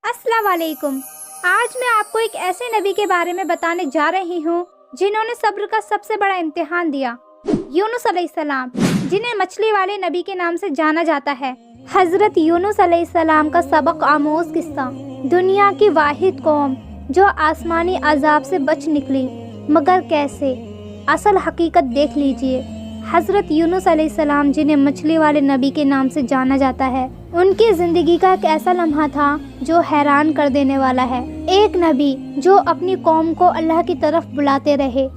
السلام علیکم۔ آج میں آپ کو ایک ایسے نبی کے بارے میں بتانے جا رہی ہوں جنہوں نے صبر کا سب سے بڑا امتحان دیا، یونس علیہ السلام، جنہیں مچھلی والے نبی کے نام سے جانا جاتا ہے۔ حضرت یونس علیہ السلام کا سبق آموز قصہ۔ دنیا کی واحد قوم جو آسمانی عذاب سے بچ نکلی، مگر کیسے؟ اصل حقیقت دیکھ لیجئے۔ حضرت یونس علیہ السلام، جنہیں مچھلی والے نبی کے نام سے جانا جاتا ہے، ان کی زندگی کا ایک ایسا لمحہ تھا جو حیران کر دینے والا ہے۔ ایک نبی جو اپنی قوم کو اللہ کی طرف بلاتے رہے،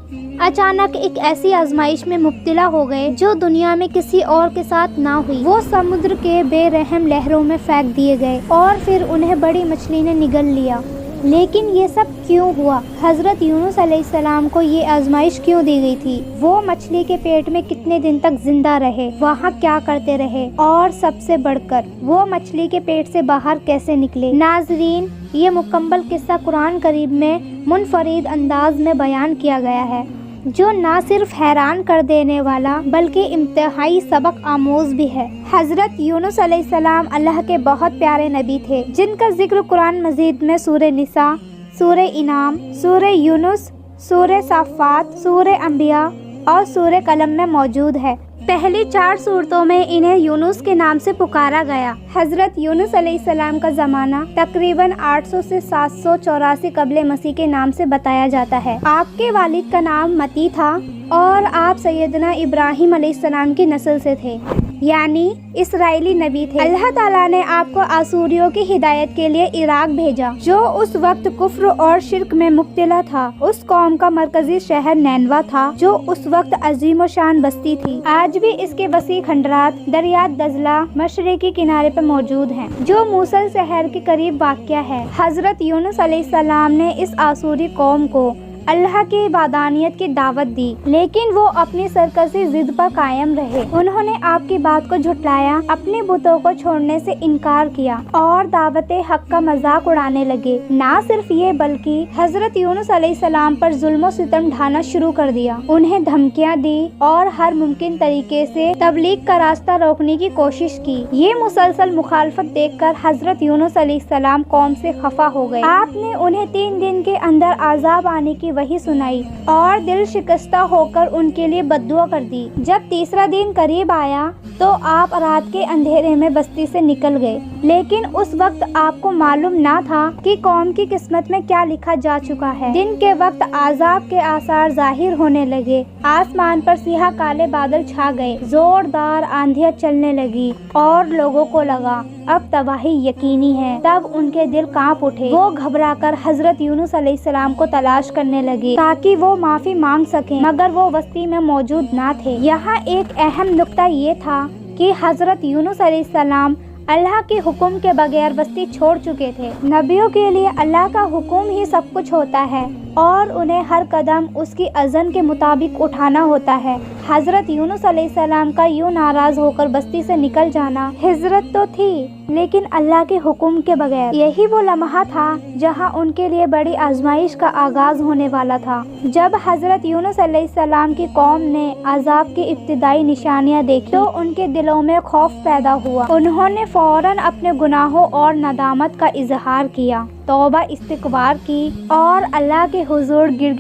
اچانک ایک ایسی آزمائش میں مبتلا ہو گئے جو دنیا میں کسی اور کے ساتھ نہ ہوئی۔ وہ سمندر کے بے رحم لہروں میں پھینک دیے گئے اور پھر انہیں بڑی مچھلی نے نگل لیا۔ لیکن یہ سب کیوں ہوا؟ حضرت یونس علیہ السلام کو یہ آزمائش کیوں دی گئی تھی؟ وہ مچھلی کے پیٹ میں کتنے دن تک زندہ رہے؟ وہاں کیا کرتے رہے؟ اور سب سے بڑھ کر وہ مچھلی کے پیٹ سے باہر کیسے نکلے؟ ناظرین، یہ مکمل قصہ قرآن کریم میں منفرد انداز میں بیان کیا گیا ہے، جو نہ صرف حیران کر دینے والا بلکہ انتہائی سبق آموز بھی ہے۔ حضرت یونس علیہ السلام اللہ کے بہت پیارے نبی تھے، جن کا ذکر قرآن مجید میں سورہ نساء، سورہ انعام، سورہ یونس، سورہ صافات، سورہ انبیاء اور سورہ قلم میں موجود ہے۔ پہلی 4 سورتوں میں انہیں یونس کے نام سے پکارا گیا۔ حضرت یونس علیہ السلام کا زمانہ تقریباً 800 سے 784 قبل مسیح کے نام سے بتایا جاتا ہے۔ آپ کے والد کا نام متی تھا اور آپ سیدنا ابراہیم علیہ السلام کی نسل سے تھے، یعنی اسرائیلی نبی تھے۔ اللہ تعالیٰ نے آپ کو آسوریوں کی ہدایت کے لیے عراق بھیجا، جو اس وقت کفر اور شرک میں مبتلا تھا۔ اس قوم کا مرکزی شہر نینوا تھا، جو اس وقت عظیم و شان بستی تھی۔ آج بھی اس کے وسیع کھنڈرات دریا دجلہ مشرقی کنارے پر موجود ہیں، جو موصل شہر کے قریب واقع ہے۔ حضرت یونس علیہ السلام نے اس آسوری قوم کو اللہ کی عبادانیت کی دعوت دی، لیکن وہ اپنی سرکشی ضد پر قائم رہے۔ انہوں نے آپ کی بات کو جھٹلایا، اپنے بتوں کو چھوڑنے سے انکار کیا اور دعوت حق کا مذاق اڑانے لگے۔ نہ صرف یہ بلکہ حضرت یونس علیہ السلام پر ظلم و ستم ڈھانا شروع کر دیا، انہیں دھمکیاں دی اور ہر ممکن طریقے سے تبلیغ کا راستہ روکنے کی کوشش کی۔ یہ مسلسل مخالفت دیکھ کر حضرت یونس علیہ السلام قوم سے خفا ہو گئے۔ آپ نے انہیں 3 دن کے اندر عذاب آنے کی وحی سنائی اور دل شکستہ ہو کر ان کے لیے بددعا کر دی۔ جب تیسرا دن قریب آیا تو آپ رات کے اندھیرے میں بستی سے نکل گئے، لیکن اس وقت آپ کو معلوم نہ تھا کہ قوم کی قسمت میں کیا لکھا جا چکا ہے۔ دن کے وقت عذاب کے آثار ظاہر ہونے لگے، آسمان پر سیاہ کالے بادل چھا گئے، زوردار آندھیاں چلنے لگی اور لوگوں کو لگا اب تباہی یقینی ہے۔ تب ان کے دل کانپ اٹھے، وہ گھبرا کر حضرت یونس علیہ السلام کو تلاش کرنے لگے تاکہ وہ معافی مانگ سکیں، مگر وہ بستی میں موجود نہ تھے۔ یہاں ایک اہم نقطہ یہ تھا کہ حضرت یونس علیہ السلام اللہ کے حکم کے بغیر بستی چھوڑ چکے تھے۔ نبیوں کے لیے اللہ کا حکم ہی سب کچھ ہوتا ہے اور انہیں ہر قدم اس کی اذن کے مطابق اٹھانا ہوتا ہے۔ حضرت یونس علیہ السلام کا یوں ناراض ہو کر بستی سے نکل جانا ہجرت تو تھی، لیکن اللہ کے حکم کے بغیر۔ یہی وہ لمحہ تھا جہاں ان کے لیے بڑی آزمائش کا آغاز ہونے والا تھا۔ جب حضرت یونس علیہ السلام کی قوم نے عذاب کی ابتدائی نشانیاں دیکھی تو ان کے دلوں میں خوف پیدا ہوا۔ انہوں نے فوراً اپنے گناہوں اور ندامت کا اظہار کیا، توبہ استغفار کی اور اللہ کے حضور گڑ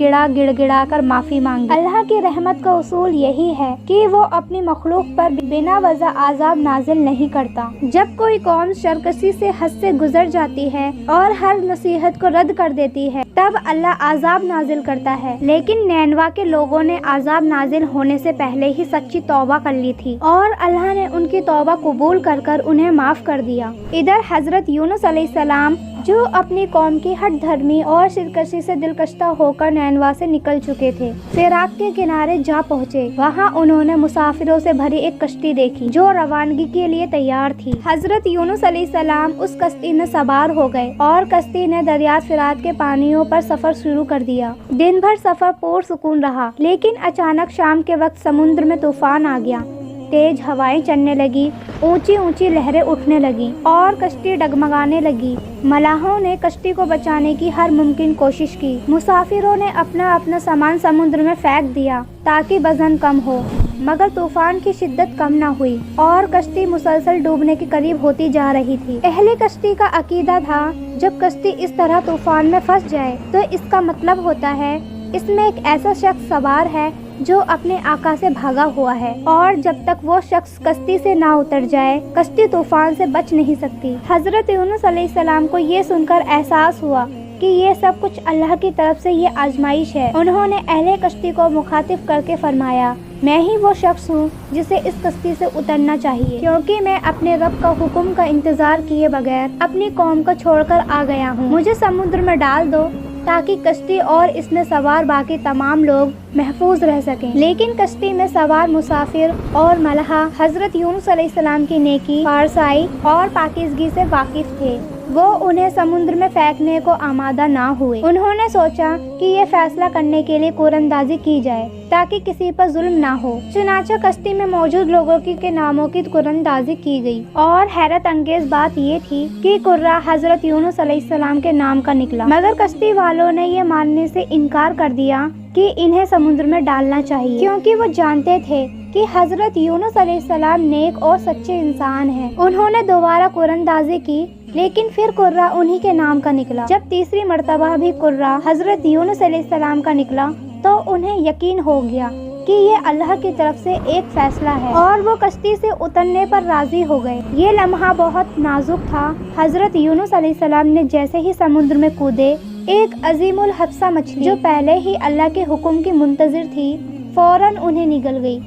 گڑا کر معافی مانگی۔ اللہ کی رحمت کا اصول یہی ہے کہ وہ اپنی مخلوق پر بنا وجہ عذاب نازل نہیں کرتا۔ جب کوئی قوم سرکشی سے حد سے گزر جاتی ہے اور ہر نصیحت کو رد کر دیتی ہے، تب اللہ عذاب نازل کرتا ہے۔ لیکن نینوا کے لوگوں نے عذاب نازل ہونے سے پہلے ہی سچی توبہ کر لی تھی اور اللہ نے ان کی توبہ قبول کر انہیں معاف کر دیا۔ ادھر حضرت یونس علیہ السلام، جو اپنی قوم کی ہٹ دھرمی اور سرکشی سے دلکشتہ ہو کر نینوا سے نکل چکے تھے، فراق کے کنارے جا پہنچے۔ وہاں انہوں نے مسافروں سے بھری ایک کشتی دیکھی جو روانگی کے لیے تیار تھی۔ حضرت یونس علیہ السلام اس کشتی میں سوار ہو گئے اور کشتی نے دریائے فرات کے پانیوں پر سفر شروع کر دیا۔ دن بھر سفر پرسکون رہا، لیکن اچانک شام کے وقت سمندر میں طوفان آ گیا۔ تیز ہوائیں چلنے لگی، اونچی اونچی لہریں اٹھنے لگی اور کشتی ڈگمگانے لگی۔ ملاحوں نے کشتی کو بچانے کی ہر ممکن کوشش کی۔ مسافروں نے اپنا سامان سمندر میں پھینک دیا تاکہ وزن کم ہو، مگر طوفان کی شدت کم نہ ہوئی اور کشتی مسلسل ڈوبنے کے قریب ہوتی جا رہی تھی۔ اہل کشتی کا عقیدہ تھا جب کشتی اس طرح طوفان میں پھنس جائے تو اس کا مطلب ہوتا ہے اس میں ایک ایسا شخص سوار ہے جو اپنے آقا سے بھاگا ہوا ہے، اور جب تک وہ شخص کشتی سے نہ اتر جائے کشتی طوفان سے بچ نہیں سکتی۔ حضرت یونس علیہ السلام کو یہ سن کر احساس ہوا کہ یہ سب کچھ اللہ کی طرف سے یہ آزمائش ہے۔ انہوں نے اہل کشتی کو مخاطب کر کے فرمایا، میں ہی وہ شخص ہوں جسے اس کشتی سے اترنا چاہیے، کیونکہ میں اپنے رب کا حکم کا انتظار کیے بغیر اپنی قوم کو چھوڑ کر آ گیا ہوں۔ مجھے سمندر میں ڈال دو تاکہ کشتی اور اس میں سوار باقی تمام لوگ محفوظ رہ سکیں۔ لیکن کشتی میں سوار مسافر اور ملحہ حضرت یونس علیہ السلام کی نیکی، پارسائی اور پاکیزگی سے واقف تھے۔ وہ انہیں سمندر میں پھینکنے کو آمادہ نہ ہوئے۔ انہوں نے سوچا کہ یہ فیصلہ کرنے کے لیے قرآن اندازی کی جائے تاکہ کسی پر ظلم نہ ہو۔ چنانچہ کشتی میں موجود لوگوں کے ناموں کی قرآن اندازی کی گئی، اور حیرت انگیز بات یہ تھی کہ قرہ حضرت یونس علیہ السلام کے نام کا نکلا، مگر کشتی والوں نے یہ ماننے سے انکار کر دیا کہ انہیں سمندر میں ڈالنا چاہیے، کیونکہ وہ جانتے تھے کہ حضرت یونس علیہ السلام نیک اور سچے انسان ہیں۔ انہوں نے دوبارہ قرآن اندازی کی، لیکن پھر قرہ انہی کے نام کا نکلا۔ جب تیسری مرتبہ بھی قرہ حضرت یونس علیہ السلام کا نکلا تو انہیں یقین ہو گیا کہ یہ اللہ کی طرف سے ایک فیصلہ ہے، اور وہ کشتی سے اترنے پر راضی ہو گئے۔ یہ لمحہ بہت نازک تھا۔ حضرت یونس علیہ السلام نے جیسے ہی سمندر میں کودے، ایک عظیم الحبسہ مچھلی جو پہلے ہی اللہ کے حکم کی منتظر تھی فوراً انہیں نگل گئی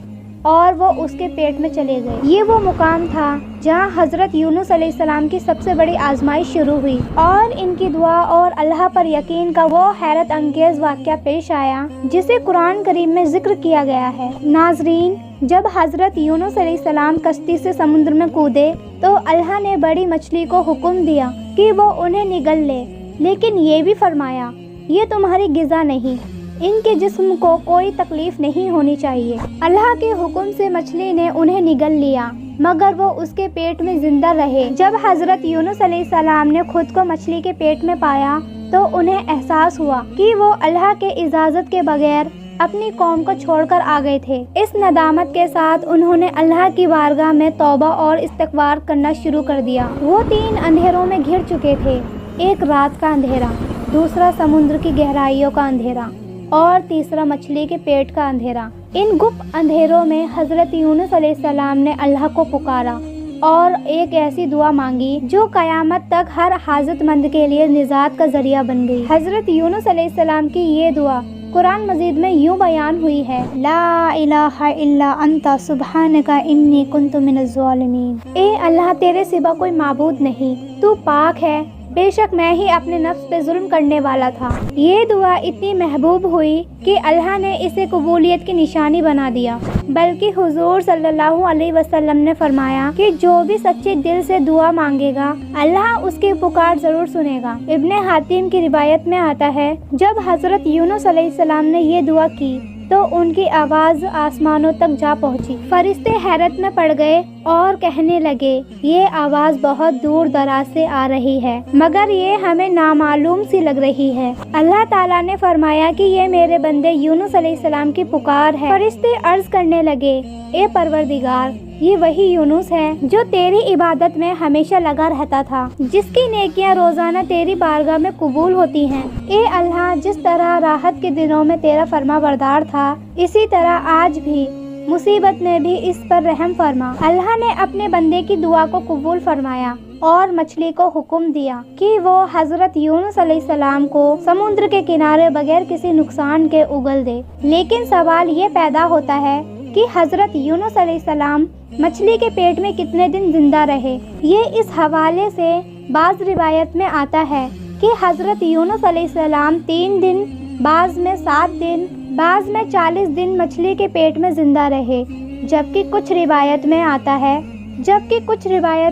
اور وہ اس کے پیٹ میں چلے گئے۔ یہ وہ مقام تھا جہاں حضرت یونس علیہ السلام کی سب سے بڑی آزمائش شروع ہوئی، اور ان کی دعا اور اللہ پر یقین کا وہ حیرت انگیز واقعہ پیش آیا جسے قرآن کریم میں ذکر کیا گیا ہے۔ ناظرین، جب حضرت یونس علیہ السلام کشتی سے سمندر میں کودے تو اللہ نے بڑی مچھلی کو حکم دیا کہ وہ انہیں نگل لے، لیکن یہ بھی فرمایا یہ تمہاری غذا نہیں، ان کے جسم کو کوئی تکلیف نہیں ہونی چاہیے۔ اللہ کے حکم سے مچھلی نے انہیں نگل لیا، مگر وہ اس کے پیٹ میں زندہ رہے۔ جب حضرت یونس علیہ السلام نے خود کو مچھلی کے پیٹ میں پایا تو انہیں احساس ہوا کہ وہ اللہ کے اجازت کے بغیر اپنی قوم کو چھوڑ کر آ گئے تھے۔ اس ندامت کے ساتھ انہوں نے اللہ کی بارگاہ میں توبہ اور استغفار کرنا شروع کر دیا۔ وہ 3 اندھیروں میں گھر چکے تھے، ایک رات کا اندھیرا، دوسرا سمندر کی گہرائیوں کا اندھیرا، اور تیسرا مچھلی کے پیٹ کا اندھیرا۔ ان گپ اندھیروں میں حضرت یونس علیہ السلام نے اللہ کو پکارا اور ایک ایسی دعا مانگی جو قیامت تک ہر حاجت مند کے لیے نجات کا ذریعہ بن گئی۔ حضرت یونس علیہ السلام کی یہ دعا قرآن مجید میں یوں بیان ہوئی ہے، لا الہ الا انت سبحانک انی کنت من الظالمین۔ اے اللہ، تیرے سوا کوئی معبود نہیں، تو پاک ہے، بے شک میں ہی اپنے نفس پہ ظلم کرنے والا تھا۔ یہ دعا اتنی محبوب ہوئی کہ اللہ نے اسے قبولیت کی نشانی بنا دیا، بلکہ حضور صلی اللہ علیہ وسلم نے فرمایا کہ جو بھی سچے دل سے دعا مانگے گا اللہ اس کی پکار ضرور سنے گا۔ ابن حاتم کی روایت میں آتا ہے، جب حضرت یونس علیہ السلام نے یہ دعا کی تو ان کی آواز آسمانوں تک جا پہنچی۔ فرشتے حیرت میں پڑ گئے اور کہنے لگے، یہ آواز بہت دور دراز سے آ رہی ہے، مگر یہ ہمیں نامعلوم سی لگ رہی ہے۔ اللہ تعالیٰ نے فرمایا کہ یہ میرے بندے یونس علیہ السلام کی پکار ہے۔ فرشتے عرض کرنے لگے، اے پروردگار، یہ وہی یونس ہے جو تیری عبادت میں ہمیشہ لگا رہتا تھا، جس کی نیکیاں روزانہ تیری بارگاہ میں قبول ہوتی ہیں۔ اے اللہ، جس طرح راحت کے دنوں میں تیرا فرما بردار تھا، اسی طرح آج بھی مصیبت میں بھی اس پر رحم فرما۔ اللہ نے اپنے بندے کی دعا کو قبول فرمایا اور مچھلی کو حکم دیا کہ وہ حضرت یونس علیہ السلام کو سمندر کے کنارے بغیر کسی نقصان کے اگل دے۔ لیکن سوال یہ پیدا ہوتا ہے کہ حضرت یونس علیہ السلام مچھلی کے پیٹ میں کتنے دن زندہ رہے۔ یہ اس حوالے سے بعض روایت میں آتا ہے کہ حضرت یونس علیہ السلام 3 دن، بعض میں 7 دن، بعض میں 40 دن مچھلی کے پیٹ میں زندہ رہے، جبکہ کچھ روایت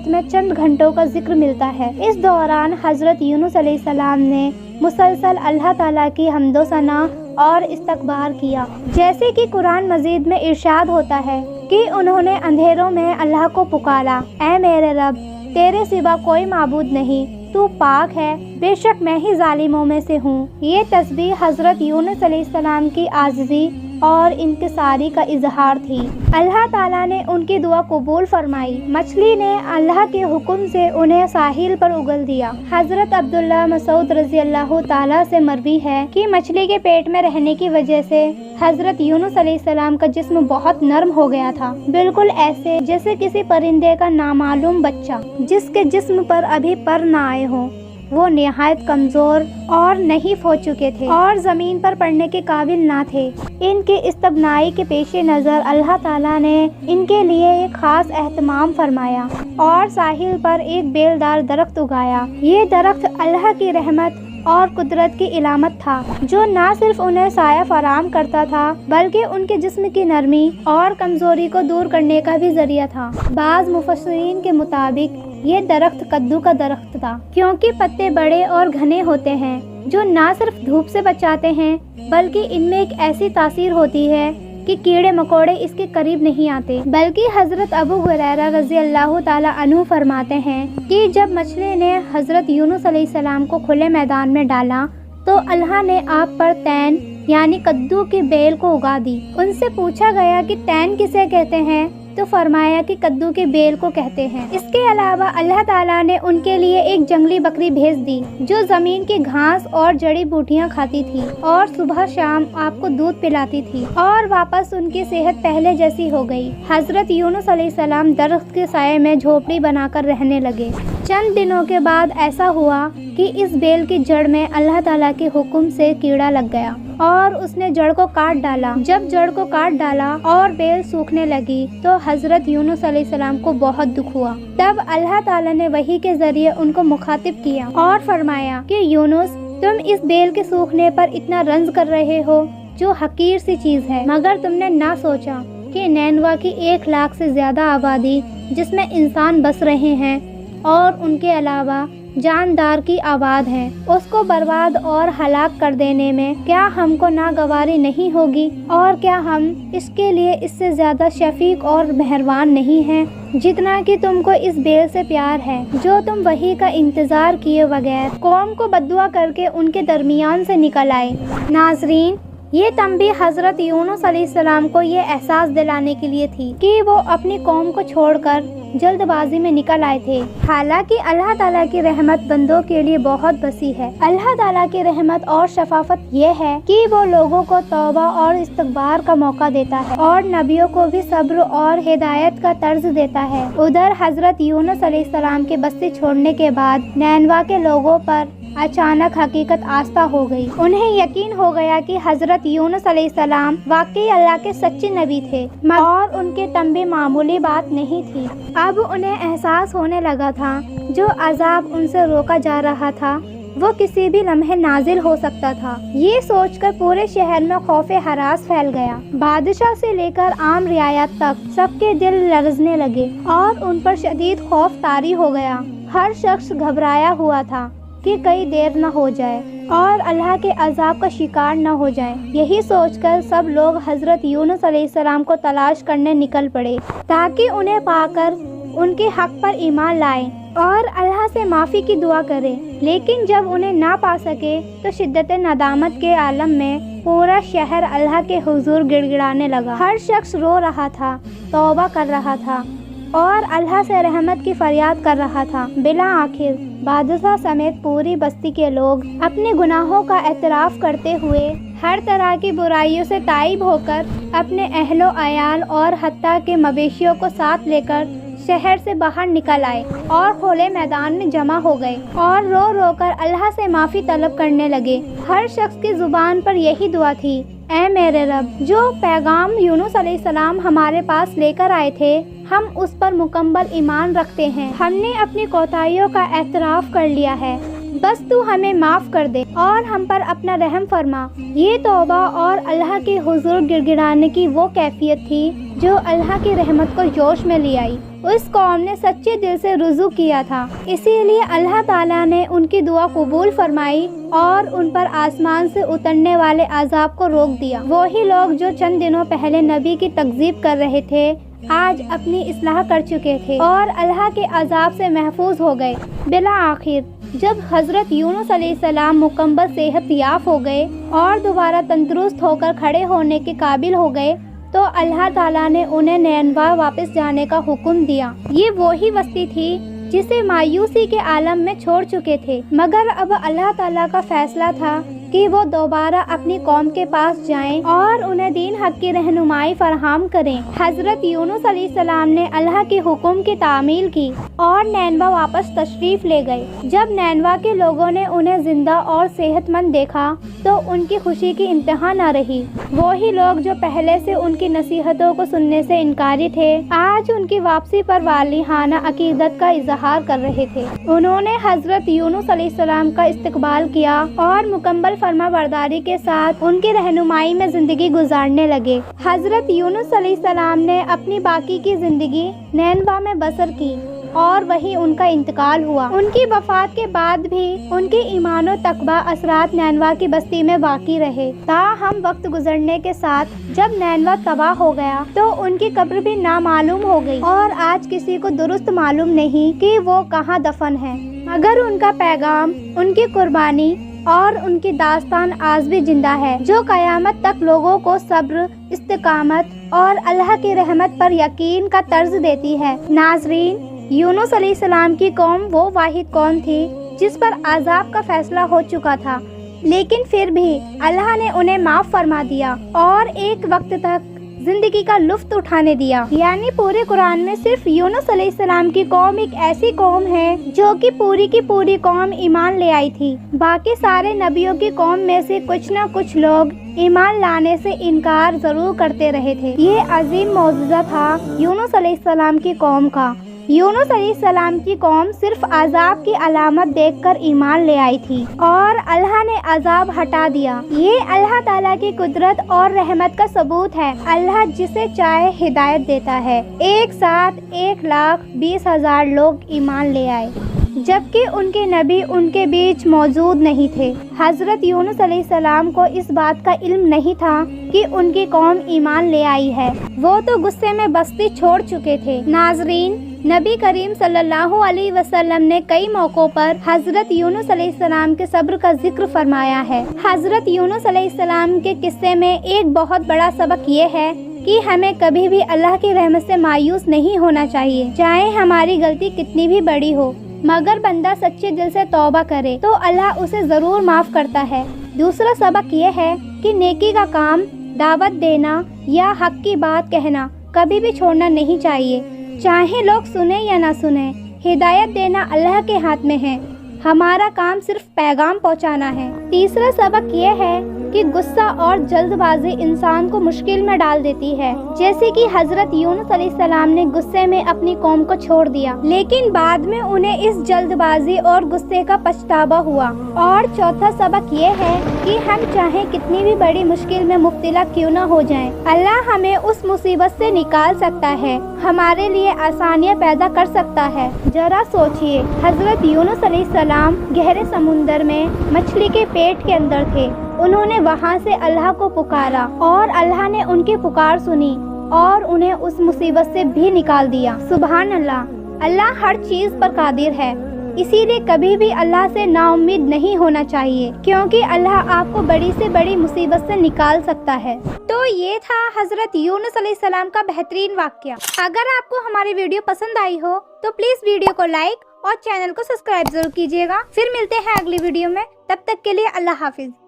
میں چند گھنٹوں کا ذکر ملتا ہے۔ اس دوران حضرت یونس علیہ السلام نے مسلسل اللہ تعالیٰ کی حمد و ثنا اور استغفار کیا، جیسے کہ قرآن مجید میں ارشاد ہوتا ہے کہ انہوں نے اندھیروں میں اللہ کو پکارا، اے میرے رب، تیرے سوا کوئی معبود نہیں، تو پاک ہے، بے شک میں ہی ظالموں میں سے ہوں۔ یہ تسبیح حضرت یونس علیہ السلام کی عاجزی اور انکساری کا اظہار تھی۔ اللہ تعالیٰ نے ان کی دعا قبول فرمائی۔ مچھلی نے اللہ کے حکم سے انہیں ساحل پر اگل دیا۔ حضرت عبداللہ مسعود رضی اللہ تعالیٰ سے مروی ہے کہ مچھلی کے پیٹ میں رہنے کی وجہ سے حضرت یونس علیہ السلام کا جسم بہت نرم ہو گیا تھا، بالکل ایسے جیسے کسی پرندے کا نامعلوم بچہ جس کے جسم پر ابھی پر نہ آئے ہوں۔ وہ نہایت کمزور اور نحیف ہو چکے تھے اور زمین پر پڑنے کے قابل نہ تھے۔ ان کے استغنائی کے پیش نظر اللہ تعالیٰ نے ان کے لیے ایک خاص اہتمام فرمایا اور ساحل پر ایک بیلدار درخت اگایا۔ یہ درخت اللہ کی رحمت اور قدرت کی علامت تھا، جو نہ صرف انہیں سایہ فراہم کرتا تھا بلکہ ان کے جسم کی نرمی اور کمزوری کو دور کرنے کا بھی ذریعہ تھا۔ بعض مفسرین کے مطابق یہ درخت کدو کا درخت تھا، کیونکہ پتے بڑے اور گھنے ہوتے ہیں جو نہ صرف دھوپ سے بچاتے ہیں بلکہ ان میں ایک ایسی تاثیر ہوتی ہے کہ کیڑے مکوڑے اس کے قریب نہیں آتے۔ بلکہ حضرت ابو ہریرہ رضی اللہ تعالی عنہ فرماتے ہیں کہ جب مچھلی نے حضرت یونس علیہ السلام کو کھلے میدان میں ڈالا تو اللہ نے آپ پر تین یعنی کدو کی بیل کو اگا دی۔ ان سے پوچھا گیا کہ تین کسے کہتے ہیں تو فرمایا کہ کدو کی بیل کو کہتے ہیں۔ اس کے علاوہ اللہ تعالیٰ نے ان کے لیے ایک جنگلی بکری بھیج دی جو زمین کی گھاس اور جڑی بوٹیاں کھاتی تھی اور صبح شام آپ کو دودھ پلاتی تھی، اور واپس ان کی صحت پہلے جیسی ہو گئی۔ حضرت یونس علیہ السلام درخت کے سائے میں جھوپڑی بنا کر رہنے لگے۔ چند دنوں کے بعد ایسا ہوا کہ اس بیل کی جڑ میں اللہ تعالیٰ کے حکم سے کیڑا لگ گیا اور اس نے جڑ کو کاٹ ڈالا۔ جب جڑ کو کاٹ ڈالا اور بیل سوکھنے لگی تو حضرت یونس علیہ السلام کو بہت دکھ ہوا۔ تب اللہ تعالیٰ نے وحی کے ذریعے ان کو مخاطب کیا اور فرمایا کہ یونس، تم اس بیل کے سوکھنے پر اتنا رنج کر رہے ہو جو حقیر سی چیز ہے، مگر تم نے نہ سوچا کہ نینوا کی 1 لاکھ سے زیادہ آبادی جس میں انسان بس رہے ہیں اور ان کے علاوہ جاندار کی آباد ہیں، اس کو برباد اور ہلاک کر دینے میں کیا ہم کو ناگواری نہیں ہوگی؟ اور کیا ہم اس کے لیے اس سے زیادہ شفیق اور مہربان نہیں ہیں جتنا کہ تم کو اس بیل سے پیار ہے جو تم وحی کا انتظار کیے بغیر قوم کو بددعا کر کے ان کے درمیان سے نکل آئے۔ ناظرین، یہ تنبیہ حضرت یونس علیہ السلام کو یہ احساس دلانے کے لیے تھی کہ وہ اپنی قوم کو چھوڑ کر جلد بازی میں نکل آئے تھے۔ حالانکہ اللہ تعالیٰ کی رحمت بندوں کے لیے بہت وسیع ہے۔ اللہ تعالیٰ کی رحمت اور شفافت یہ ہے کہ وہ لوگوں کو توبہ اور استغفار کا موقع دیتا ہے اور نبیوں کو بھی صبر اور ہدایت کا طرز دیتا ہے۔ ادھر حضرت یونس علیہ السلام کی بستی چھوڑنے کے بعد نینوا کے لوگوں پر اچانک حقیقت آشکار ہو گئی۔ انہیں یقین ہو گیا کہ حضرت یونس علیہ السلام واقعی اللہ کے سچے نبی تھے اور ان کے تنبیہ معمولی بات نہیں تھی۔ اب انہیں احساس ہونے لگا تھا جو عذاب ان سے روکا جا رہا تھا وہ کسی بھی لمحے نازل ہو سکتا تھا۔ یہ سوچ کر پورے شہر میں خوف ہراس پھیل گیا۔ بادشاہ سے لے کر عام رعایت تک سب کے دل لرزنے لگے اور ان پر شدید خوف طاری ہو گیا۔ ہر شخص گھبرایا ہوا تھا کہ کئی دیر نہ ہو جائے اور اللہ کے عذاب کا شکار نہ ہو جائیں۔ یہی سوچ کر سب لوگ حضرت یونس علیہ السلام کو تلاش کرنے نکل پڑے تاکہ انہیں پا کر ان کے حق پر ایمان لائیں اور اللہ سے معافی کی دعا کریں۔ لیکن جب انہیں نہ پا سکے تو شدت ندامت کے عالم میں پورا شہر اللہ کے حضور گڑ گڑانے لگا۔ ہر شخص رو رہا تھا، توبہ کر رہا تھا اور اللہ سے رحمت کی فریاد کر رہا تھا۔ بالآخر بادشاہ سمیت پوری بستی کے لوگ اپنے گناہوں کا اعتراف کرتے ہوئے ہر طرح کی برائیوں سے تائب ہو کر اپنے اہل و عیال اور حتیٰ کہ مویشیوں کو ساتھ لے کر شہر سے باہر نکل آئے اور کھلے میدان میں جمع ہو گئے اور رو رو کر اللہ سے معافی طلب کرنے لگے۔ ہر شخص کی زبان پر یہی دعا تھی، اے میرے رب، جو پیغام یونس علیہ السلام ہمارے پاس لے کر آئے تھے ہم اس پر مکمل ایمان رکھتے ہیں۔ ہم نے اپنی کوتاہیوں کا اعتراف کر لیا ہے، بس تو ہمیں معاف کر دے اور ہم پر اپنا رحم فرما۔ یہ توبہ اور اللہ کے حضور گڑ گڑانے کی وہ کیفیت تھی جو اللہ کی رحمت کو جوش میں لے آئی۔ اس قوم نے سچے دل سے رجوع کیا تھا، اسی لیے اللہ تعالیٰ نے ان کی دعا قبول فرمائی اور ان پر آسمان سے اترنے والے عذاب کو روک دیا۔ وہی لوگ جو چند دنوں پہلے نبی کی تکذیب کر رہے تھے آج اپنی اصلاح کر چکے تھے اور اللہ کے عذاب سے محفوظ ہو گئے۔ بالآخر جب حضرت یونس علیہ السلام مکمل صحت یاب ہو گئے اور دوبارہ تندرست ہو کر کھڑے ہونے کے قابل ہو گئے تو اللہ تعالیٰ نے انہیں نینوا واپس جانے کا حکم دیا۔ یہ وہی بستی تھی جسے مایوسی کے عالم میں چھوڑ چکے تھے، مگر اب اللہ تعالیٰ کا فیصلہ تھا کہ وہ دوبارہ اپنی قوم کے پاس جائیں اور انہیں دین حق کی رہنمائی فراہم کریں۔ حضرت یونس علیہ السلام نے اللہ کے حکم کی تعمیل کی اور نینوا واپس تشریف لے گئے۔ جب نینوا کے لوگوں نے انہیں زندہ اور صحت مند دیکھا تو ان کی خوشی کی انتہا نہ رہی۔ وہی لوگ جو پہلے سے ان کی نصیحتوں کو سننے سے انکاری تھے، آج ان کی واپسی پر والہانہ عقیدت کا اظہار کر رہے تھے۔ انہوں نے حضرت یونس علیہ السلام کا استقبال کیا اور مکمل فرما برداری کے ساتھ ان کی رہنمائی میں زندگی گزارنے لگے۔ حضرت یونس علیہ السلام نے اپنی باقی کی زندگی نینوا میں بسر کی اور وہیں ان کا انتقال ہوا۔ ان کی وفات کے بعد بھی ان کے ایمان و تقوی اثرات نینوا کی بستی میں باقی رہے۔ تاہم وقت گزرنے کے ساتھ جب نینوا تباہ ہو گیا تو ان کی قبر بھی نامعلوم ہو گئی اور آج کسی کو درست معلوم نہیں کہ وہ کہاں دفن ہے، مگر ان کا پیغام، ان کی قربانی اور ان کی داستان آج بھی زندہ ہے، جو قیامت تک لوگوں کو صبر، استقامت اور اللہ کی رحمت پر یقین کا طرز دیتی ہے۔ ناظرین، یونس علیہ السلام کی قوم وہ واحد قوم تھی جس پر عذاب کا فیصلہ ہو چکا تھا، لیکن پھر بھی اللہ نے انہیں معاف فرما دیا اور ایک وقت تک زندگی کا لطف اٹھانے دیا۔ یعنی پورے قرآن میں صرف یونس علیہ السلام کی قوم ایک ایسی قوم ہے جو کہ پوری کی پوری قوم ایمان لے آئی تھی۔ باقی سارے نبیوں کی قوم میں سے کچھ نہ کچھ لوگ ایمان لانے سے انکار ضرور کرتے رہے تھے۔ یہ عظیم معجزہ تھا یونس علیہ السلام کی قوم کا۔ یونس علیہ السلام کی قوم صرف عذاب کی علامت دیکھ کر ایمان لے آئی تھی اور اللہ نے عذاب ہٹا دیا۔ یہ اللہ تعالیٰ کی قدرت اور رحمت کا ثبوت ہے۔ اللہ جسے چاہے ہدایت دیتا ہے۔ ایک ساتھ 1,20,000 لوگ ایمان لے آئے، جبکہ ان کے نبی ان کے بیچ موجود نہیں تھے۔ حضرت یونس علیہ السلام کو اس بات کا علم نہیں تھا کہ ان کی قوم ایمان لے آئی ہے، وہ تو غصے میں بستی چھوڑ چکے تھے۔ ناظرین، نبی کریم صلی اللہ علیہ وسلم نے کئی موقعوں پر حضرت یونس علیہ السلام کے صبر کا ذکر فرمایا ہے۔ حضرت یونس علیہ السلام کے قصے میں ایک بہت بڑا سبق یہ ہے کہ ہمیں کبھی بھی اللہ کی رحمت سے مایوس نہیں ہونا چاہیے، چاہے ہماری غلطی کتنی بھی بڑی ہو۔ مگر بندہ سچے دل سے توبہ کرے تو اللہ اسے ضرور معاف کرتا ہے۔ دوسرا سبق یہ ہے کہ نیکی کا کام، دعوت دینا یا حق کی بات کہنا کبھی بھی چھوڑنا نہیں چاہیے، چاہے لوگ سنیں یا نہ سنیں۔ ہدایت دینا اللہ کے ہاتھ میں ہے، ہمارا کام صرف پیغام پہنچانا ہے۔ تیسرا سبق یہ ہے کہ غصہ اور جلد بازی انسان کو مشکل میں ڈال دیتی ہے، جیسے کہ حضرت یونس علیہ السلام نے غصے میں اپنی قوم کو چھوڑ دیا، لیکن بعد میں انہیں اس جلد بازی اور غصے کا پچھتاوا ہوا۔ اور چوتھا سبق یہ ہے کہ ہم چاہے کتنی بھی بڑی مشکل میں مبتلا کیوں نہ ہو جائیں، اللہ ہمیں اس مصیبت سے نکال سکتا ہے، ہمارے لیے آسانیاں پیدا کر سکتا ہے۔ ذرا سوچئے، حضرت یونس علیہ السلام گہرے سمندر میں مچھلی کے پیٹ کے اندر تھے، انہوں نے وہاں سے اللہ کو پکارا اور اللہ نے ان کی پکار سنی اور انہیں اس مصیبت سے بھی نکال دیا۔ سبحان اللہ، اللہ ہر چیز پر قادر ہے، اسی لیے کبھی بھی اللہ سے نا امید نہیں ہونا چاہیے، کیونکہ اللہ آپ کو بڑی سے بڑی مصیبت سے نکال سکتا ہے۔ تو یہ تھا حضرت یونس علیہ السلام کا بہترین واقعہ۔ اگر آپ کو ہماری ویڈیو پسند آئی ہو تو پلیز ویڈیو کو لائک اور چینل کو سبسکرائب ضرور کیجیے گا۔ پھر ملتے ہیں اگلی ویڈیو میں، تب تک کے لیے اللہ حافظ۔